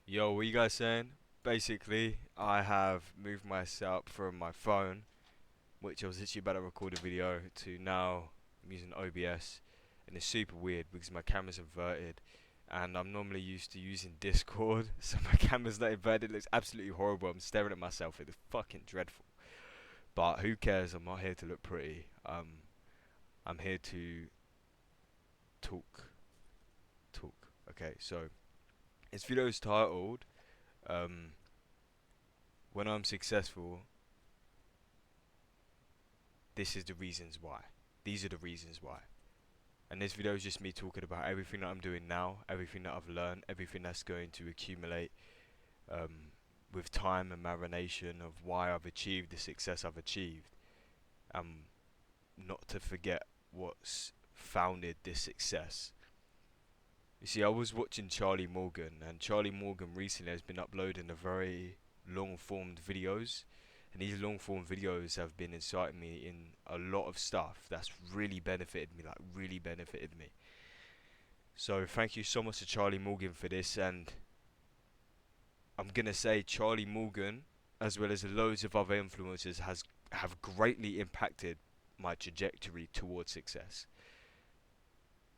Yo, what you guys saying? Basically, I have moved my setup from my phone, which I was literally about to record a video, to now I'm using OBS, and it's super weird because my camera's inverted, and I'm normally used to using Discord, so my camera's not inverted. It looks absolutely horrible. I'm staring at myself. It is fucking dreadful. But who cares? I'm not here to look pretty. I'm here to talk. Talk. Okay, so this video is titled um, "When I'm Successful, this is the reasons why. These are the reasons why." And this video is just me talking about everything that I'm doing now, everything that I've learned, everything that's going to accumulate um, with time and marination of why I've achieved the success I've achieved. Not to forget what's founded this success. You see, I was watching Charlie Morgan, and Charlie Morgan recently has been uploading a very long formed videos, and these long form videos have been inciting me in a lot of stuff that's really benefited me, like really benefited me. So thank you so much to Charlie Morgan for this, and I'm gonna say Charlie Morgan, as well as loads of other influencers, have greatly impacted my trajectory towards success,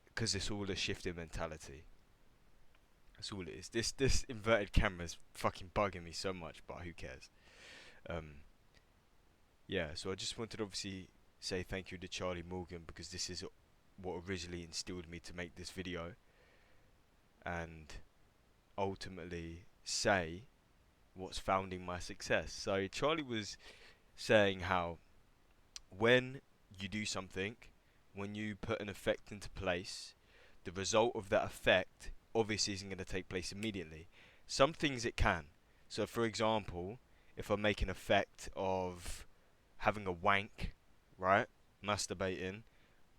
because it's all a shift in mentality. That's all it is. This inverted camera is fucking bugging me so much, but who cares? Um, yeah. So I just wanted to obviously say thank you to Charlie Morgan, because this is what originally instilled me to make this video, and ultimately say what's founding my success. So Charlie was saying how when you do something, when you put an effect into place, the result of that effect obviously isn't going to take place immediately. Some things it can. So, for example, if I make an effect of having a wank, right, masturbating,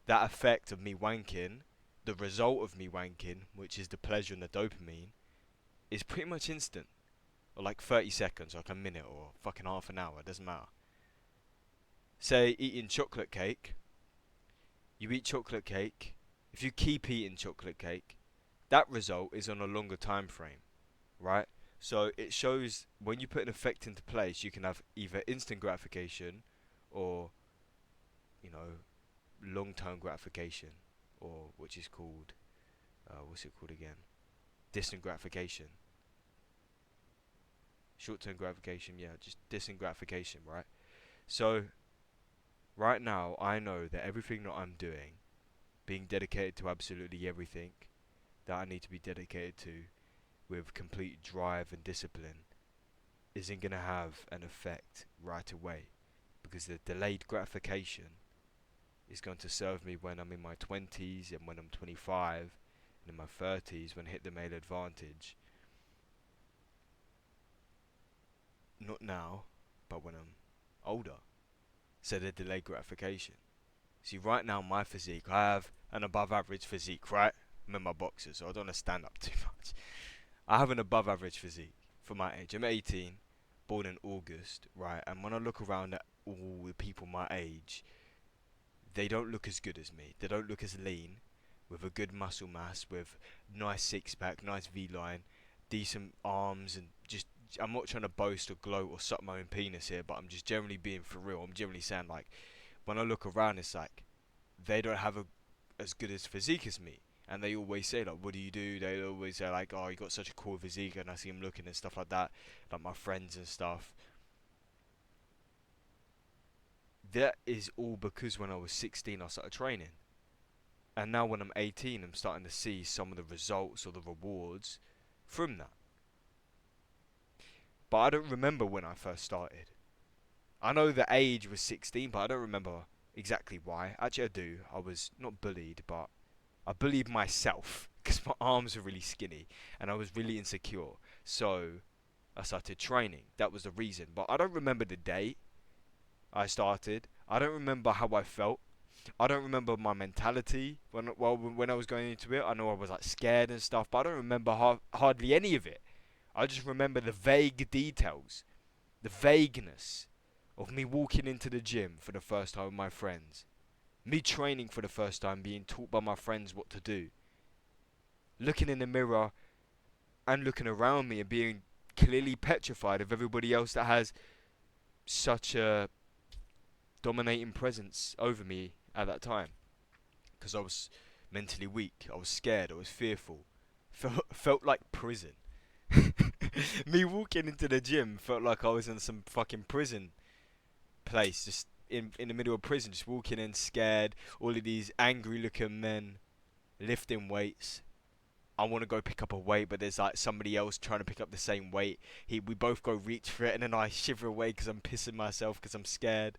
that effect of me wanking, the result of me wanking, which is the pleasure and the dopamine, is pretty much instant. Or like 30 seconds, like a minute, or fucking half an hour, doesn't matter. Say eating chocolate cake, you eat chocolate cake, if you keep eating chocolate cake, that result is on a longer time frame, right? So it shows when you put an effect into place, you can have either instant gratification or, you know, long-term gratification, or which is called, what's it called again? Distant gratification. Short-term gratification, yeah, just distant gratification, right? So right now, I know that everything that I'm doing, being dedicated to absolutely everything that I need to be dedicated to with complete drive and discipline, isn't going to have an effect right away, because the delayed gratification is going to serve me when I'm in my 20s and when I'm 25 and in my 30s when I hit the male advantage. Not now, but when I'm older. So the delayed gratification. See, right now my physique, I have an above average physique, right? I'm in my boxers, so I don't want to stand up too much. I have an above average physique for my age. I'm 18, born in August, right? And when I look around at all the people my age, they don't look as good as me. They don't look as lean, with a good muscle mass, with nice six pack, nice V line, decent arms, and just. I'm not trying to boast or gloat or suck my own penis here, but I'm just generally being for real. I'm generally saying, like, when I look around, it's like they don't have as good as physique as me. And they always say, like, what do you do? They always say, like, oh, you got such a cool physique, and I see them looking and stuff like that, like my friends and stuff. That is all because when I was 16, I started training. And now when I'm 18, I'm starting to see some of the results or the rewards from that. But I don't remember when I first started. I know the age was 16, but I don't remember exactly why. Actually, I do. I was not bullied, but I bullied myself because my arms were really skinny and I was really insecure. So I started training. That was the reason. But I don't remember the day I started. I don't remember how I felt. I don't remember my mentality when I was going into it. I know I was like scared and stuff, but I don't remember hardly any of it. I just remember the vague details, the vagueness of me walking into the gym for the first time with my friends, me training for the first time, being taught by my friends what to do, looking in the mirror and looking around me and being clearly petrified of everybody else that has such a dominating presence over me at that time. Because I was mentally weak, I was scared, I was fearful. Felt like prison. Me walking into the gym felt like I was in some fucking prison place, just in the middle of prison, just walking in scared. All of these angry looking men lifting weights. I want to go pick up a weight, but there's like somebody else trying to pick up the same weight. We both go reach for it, and then I shiver away because I'm pissing myself because I'm scared.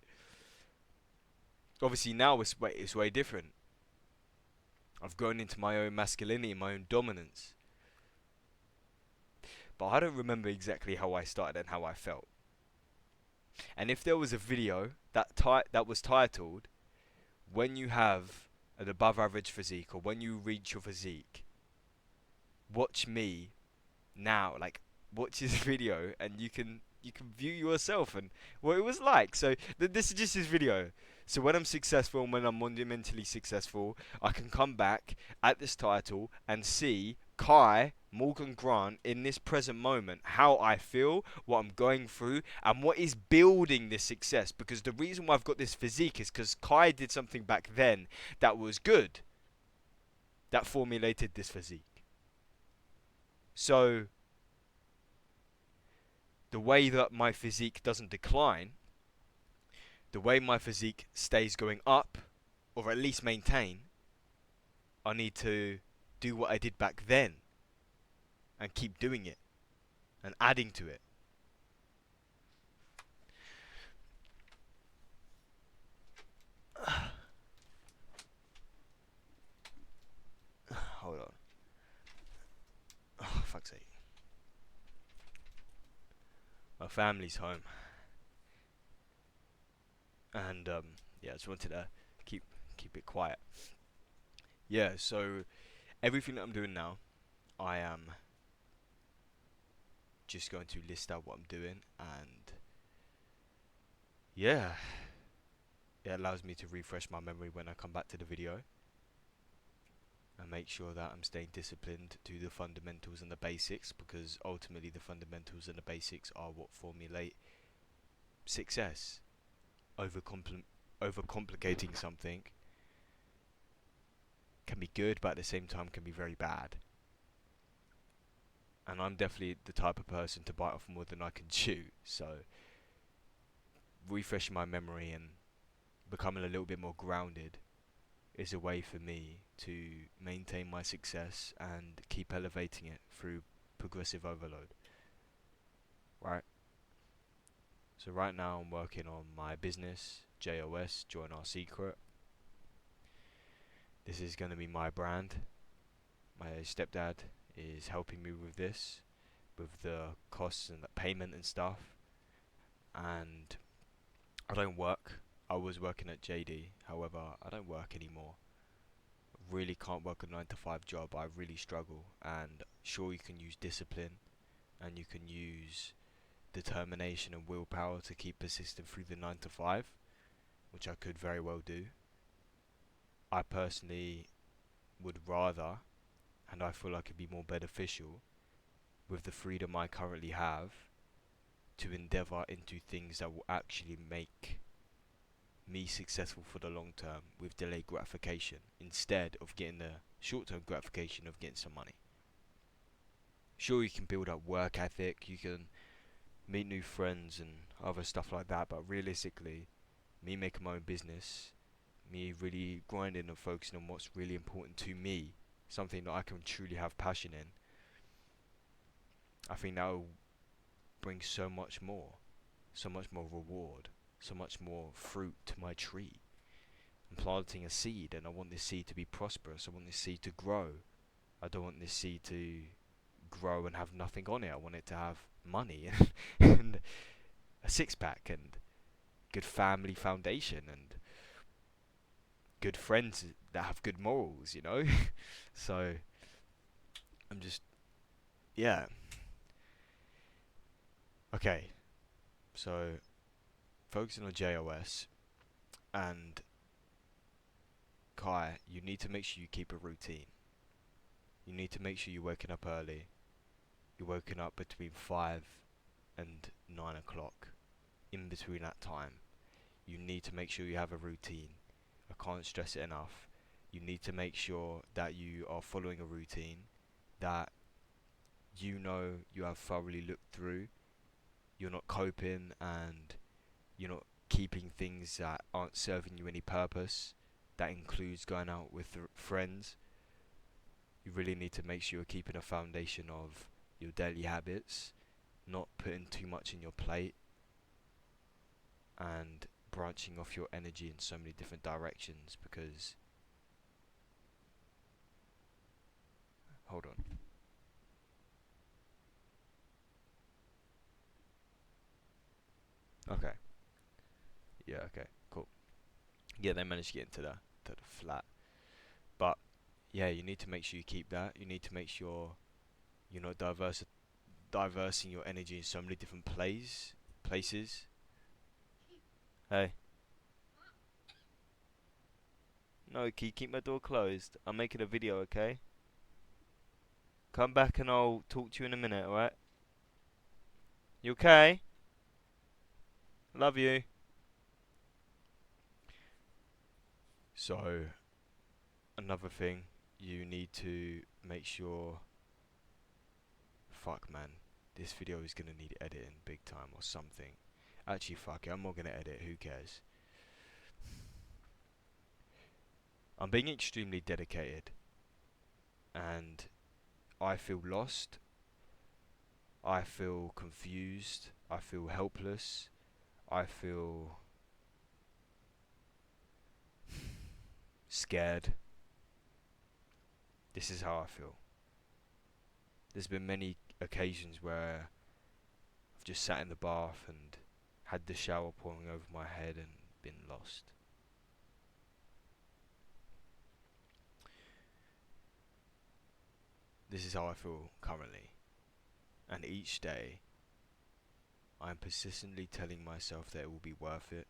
Obviously now it's way different. I've grown into my own masculinity, my own dominance. But I don't remember exactly how I started and how I felt. And if there was a video that was titled, "When you have an above average physique," or "When you reach your physique, watch me now," like watch this video and you can view yourself and what it was like. So this is just this video. So when I'm successful and when I'm monumentally successful, I can come back at this title and see Kai Morgan Grant in this present moment, how I feel, what I'm going through, and what is building this success. Because the reason why I've got this physique is because Kai did something back then that was good, that formulated this physique. So the way that my physique doesn't decline, the way my physique stays going up, or at least maintain, I need to do what I did back then and keep doing it and adding to it. Hold on. Oh, fuck's sake. My family's home. And yeah, I just wanted to keep it quiet. Yeah, so everything that I'm doing now, I am just going to list out what I'm doing, and yeah, it allows me to refresh my memory when I come back to the video and make sure that I'm staying disciplined to the fundamentals and the basics, because ultimately the fundamentals and the basics are what formulate success. Overcomplicating something can be good, but at the same time can be very bad. And I'm definitely the type of person to bite off more than I can chew. So refreshing my memory and becoming a little bit more grounded is a way for me to maintain my success and keep elevating it through progressive overload. Right? So right now I'm working on my business, JOS, Join Our Secret. This is going to be my brand. My stepdad is helping me with this, with the costs and the payment and stuff. And I don't work. I was working at JD, however, I don't work anymore. Really can't work a 9 to 5 job. I really struggle. And sure, you can use discipline and you can use determination and willpower to keep persistent through the 9 to 5, which I could very well do. I personally would rather, and I feel like it'd be more beneficial with the freedom I currently have, to endeavour into things that will actually make me successful for the long term with delayed gratification, instead of getting the short term gratification of getting some money. Sure, you can build up work ethic, you can meet new friends and other stuff like that, but realistically, me making my own business, me really grinding and focusing on what's really important to me, something that I can truly have passion in, I think that will bring so much more reward, so much more fruit to my tree. I'm planting a seed and I want this seed to be prosperous. I want this seed to grow. I don't want this seed to grow and have nothing on it. I want it to have money and a six pack and good family foundation and good friends that have good morals, you know? So I'm just, yeah. Okay, so focusing on JOS and Kai, you need to make sure you keep a routine. You need to make sure you're waking up early. you're waking up between 5 and 9 o'clock. In between that time, you need to make sure you have a routine. I can't stress it enough. You need to make sure that you are following a routine that you know you have thoroughly looked through. You're not coping and you're not keeping things that aren't serving you any purpose. That includes going out with friends. You really need to make sure you're keeping a foundation of your daily habits, not putting too much in your plate, and branching off your energy in so many different directions. Because, hold on. Okay. Yeah, okay, cool. Yeah, they managed to get into the flat. But yeah, you need to make sure you keep that. You need to make sure you're not diversing your energy in so many different places. Hey, no, can you keep my door closed? I'm making a video, okay? Come back and I'll talk to you in a minute, alright? You okay? Love you. So, another thing, you need to make sure. Fuck, man. This video is gonna need editing big time or something. Actually, fuck it, I'm not gonna edit, who cares? I'm being extremely dedicated, and I feel lost, I feel confused, I feel helpless, I feel scared. This is how I feel. There's been many occasions where I've just sat in the bath and had the shower pouring over my head and been lost. This is how I feel currently. And each day, I am persistently telling myself that it will be worth it,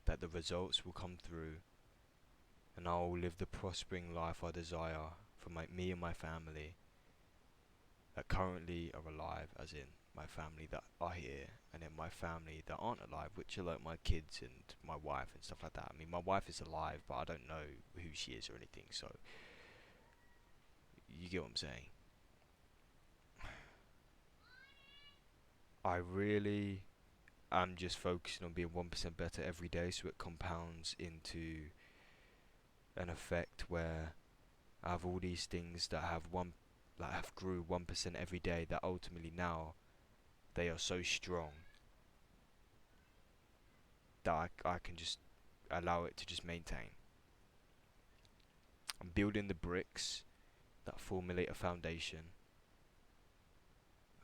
that the results will come through, and I will live the prospering life I desire for me and my family that currently are alive, as in my family that are here, and then my family that aren't alive, which are like my kids and my wife and stuff like that. I mean, my wife is alive, but I don't know who she is or anything, so you get what I'm saying. I really am just focusing on being 1% better every day, so it compounds into an effect where I have all these things that have grew 1% every day, that ultimately now they are so strong that I can just allow it to just maintain. I'm building the bricks that formulate a foundation,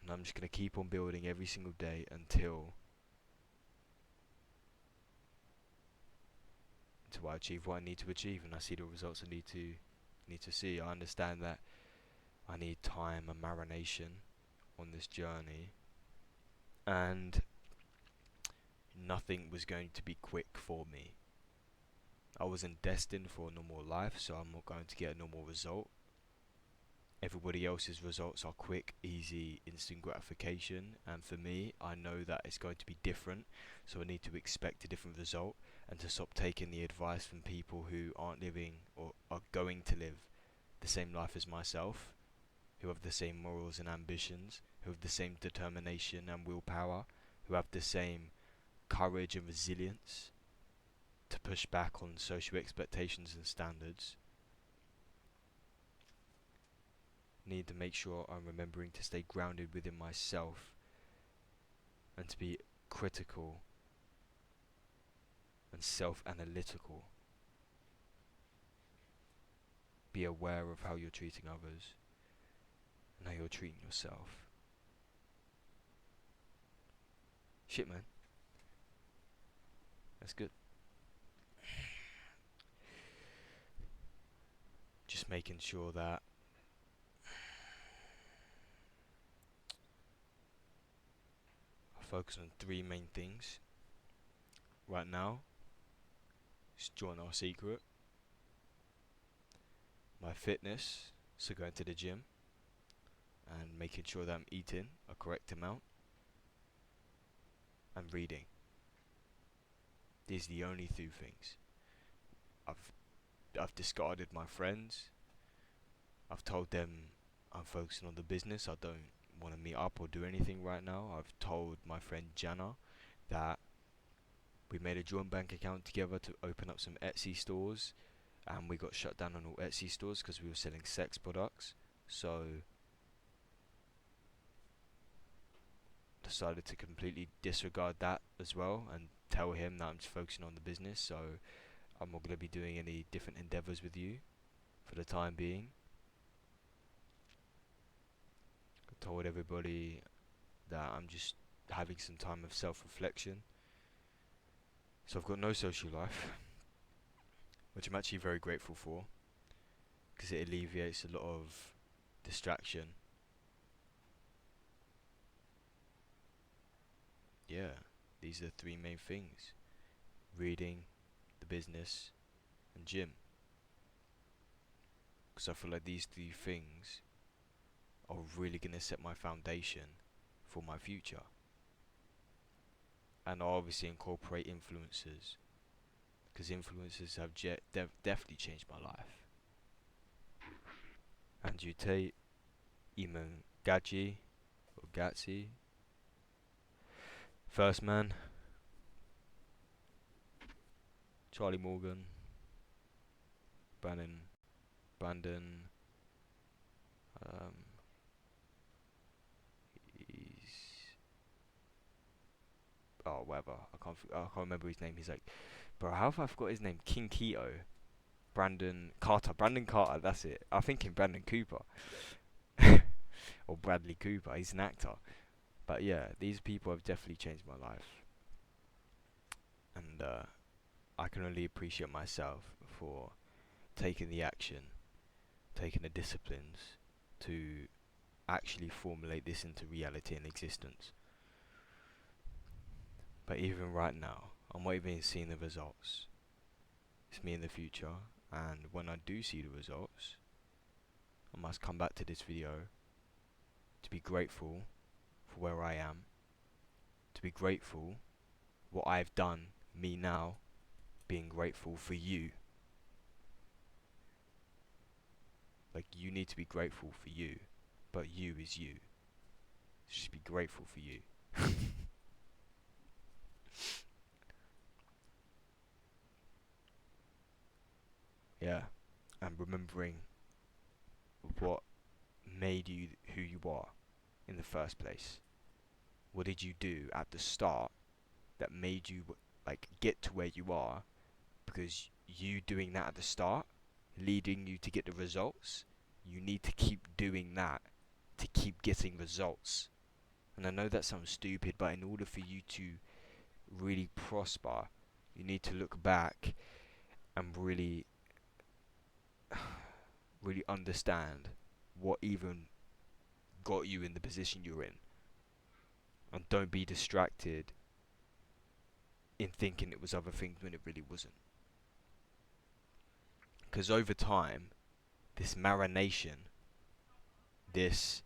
and I'm just going to keep on building every single day until I achieve what I need to achieve, and I see the results I need to see. I understand that I need time and marination on this journey, and nothing was going to be quick for me. I wasn't destined for a normal life, so I'm not going to get a normal result. Everybody else's results are quick, easy, instant gratification, and for me, I know that it's going to be different, so I need to expect a different result and to stop taking the advice from people who aren't living or are going to live the same life as myself, who have the same morals and ambitions, who have the same determination and willpower, who have the same courage and resilience to push back on social expectations and standards. Need to make sure I'm remembering to stay grounded within myself and to be critical and self-analytical. Be aware of how you're treating others and how you're treating yourself. Shit, man. That's good. Just making sure that I focus on three main things right now. Just join our secret. My fitness, so going to the gym. and making sure that I'm eating a correct amount and reading. These are the only two things. I've I've discarded my friends. I've told them I'm focusing on the business. I don't want to meet up or do anything right now. I've told my friend Jana that we made a joint bank account together to open up some Etsy stores, and we got shut down on all Etsy stores because we were selling sex products. So decided to completely disregard that as well and tell him that I'm just focusing on the business. So I'm not going to be doing any different endeavors with you for the time being. I told everybody that I'm just having some time of self-reflection. So I've got no social life, which I'm actually very grateful for, because it alleviates a lot of distraction. Yeah, these are the three main things: reading, the business, and gym. Because I feel like these three things are really going to set my foundation for my future. And I obviously incorporate influencers, because influencers have definitely changed my life. Andrew Tate, Eamon Gadji, or Gatsy, First Man, Charlie Morgan, Brandon, um, he's, oh whatever, I can't remember his name. He's like, bro, how have I forgot his name? King Keto, Brandon Carter, that's it. I'm thinking Brandon Cooper, or Bradley Cooper, he's an actor. But yeah, these people have definitely changed my life. And I can only appreciate myself for taking the action, taking the disciplines to actually formulate this into reality and existence. But even right now, I'm not even seeing the results. It's me in the future, and when I do see the results, I must come back to this video to be grateful for where I am, to be grateful what I've done, me now, being grateful for you. Like, you need to be grateful for you, but you is you. Just be grateful for you. Yeah, and remembering what made you who you are in the first place. What did you do at the start that made you like get to where you are? Because you doing that at the start, leading you to get the results, you need to keep doing that to keep getting results. And I know that sounds stupid, but in order for you to really prosper, you need to look back and really really understand what even got you in the position you're in. And don't be distracted in thinking it was other things when it really wasn't. Because over time, this marination, this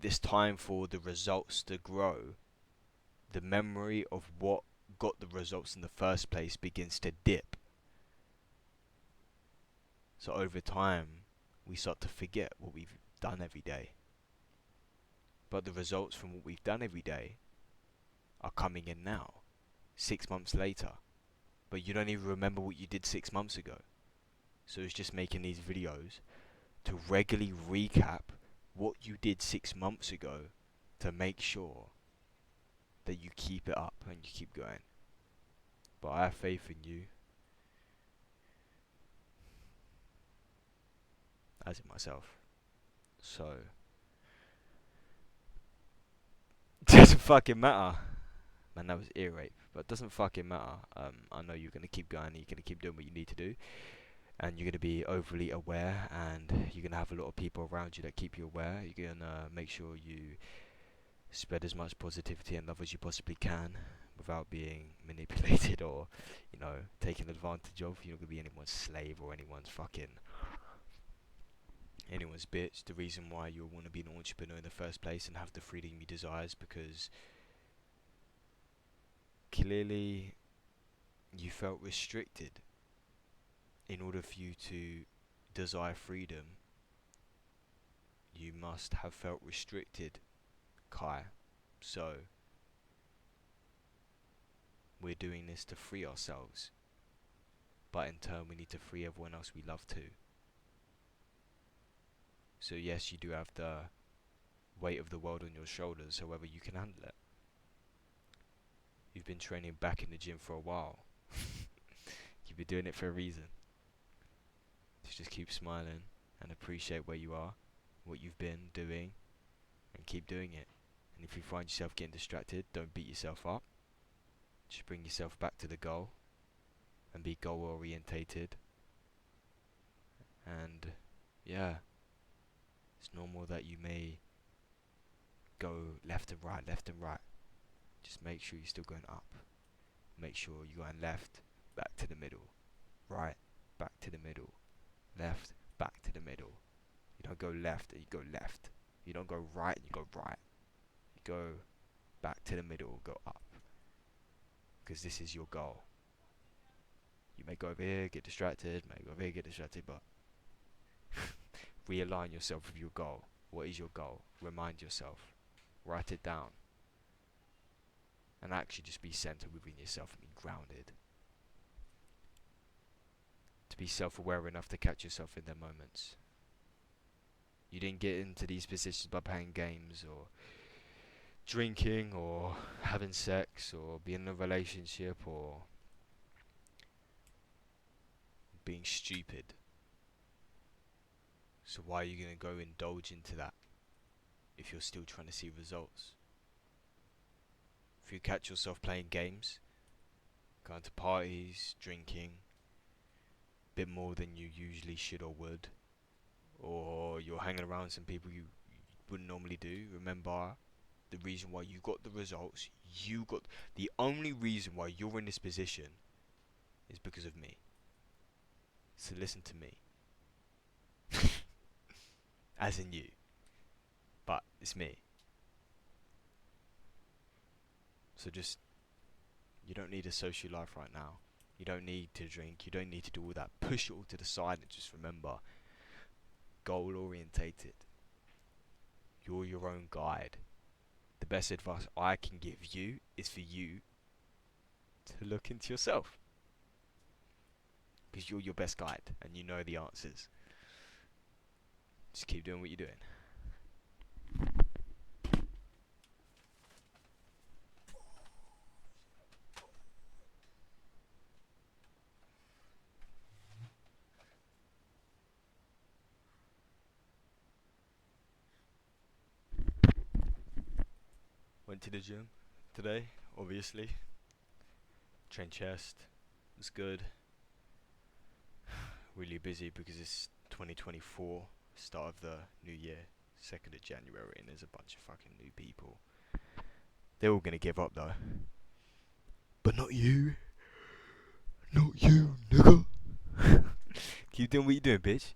this time for the results to grow, the memory of what got the results in the first place begins to dip. So over time, we start to forget what we've done every day. But the results from what we've done every day are coming in now, 6 months later. But you don't even remember what you did 6 months ago. So it's just making these videos to regularly recap what you did 6 months ago to make sure that you keep it up and you keep going. But I have faith in you, as in myself. So doesn't fucking matter. Man, that was ear rape, but it doesn't fucking matter. I know you're gonna keep going, you're gonna keep doing what you need to do, and you're gonna be overly aware, and you're gonna have a lot of people around you that keep you aware. You're gonna make sure you spread as much positivity and love as you possibly can without being manipulated or, taken advantage of. You're not gonna be anyone's slave or anyone's fucking anyone's bitch. The reason why you want to be an entrepreneur in the first place and have the freedom you desire is because clearly you felt restricted. In order for you to desire freedom, you must have felt restricted, Kai. So, we're doing this to free ourselves. But in turn, we need to free everyone else we love too. So yes, you do have the weight of the world on your shoulders, however you can handle it. You've been training back in the gym for a while. You've been doing it for a reason. So just keep smiling and appreciate where you are, what you've been doing, and keep doing it. And if you find yourself getting distracted, don't beat yourself up. Just bring yourself back to the goal and be goal orientated. And yeah, it's normal that you may go left and right, left and right. Just make sure you're still going up. Make sure you're going left, back to the middle. Right, back to the middle. Left, back to the middle. You don't go left and you go left. You don't go right and you go right. You go back to the middle, go up. Because this is your goal. You may go over here, get distracted, may go over here, get distracted, but realign yourself with your goal. What is your goal? Remind yourself. Write it down. And actually just be centered within yourself and be grounded. To be self-aware enough to catch yourself in their moments. You didn't get into these positions by playing games or drinking or having sex or being in a relationship or being stupid. So why are you going to go indulge into that if you're still trying to see results? If you catch yourself playing games, going to parties, drinking, a bit more than you usually should or would, or you're hanging around some people you wouldn't normally do, remember the reason why you got the results, the only reason why you're in this position is because of me. So listen to me. As in you. But it's me. So just, you don't need a social life right now. You don't need to drink. You don't need to do all that. Push it all to the side and just remember, goal orientated. You're your own guide. The best advice I can give you is for you to look into yourself. Because you're your best guide and you know the answers. Just keep doing what you're doing. Went to the gym today, obviously. Trained chest. It was good. Really busy because it's 2024, start of the new year, 2nd of January, and there's a bunch of fucking new people. They're all gonna give up though. But not you. Not you, nigga. Keep doing what you're doing, bitch.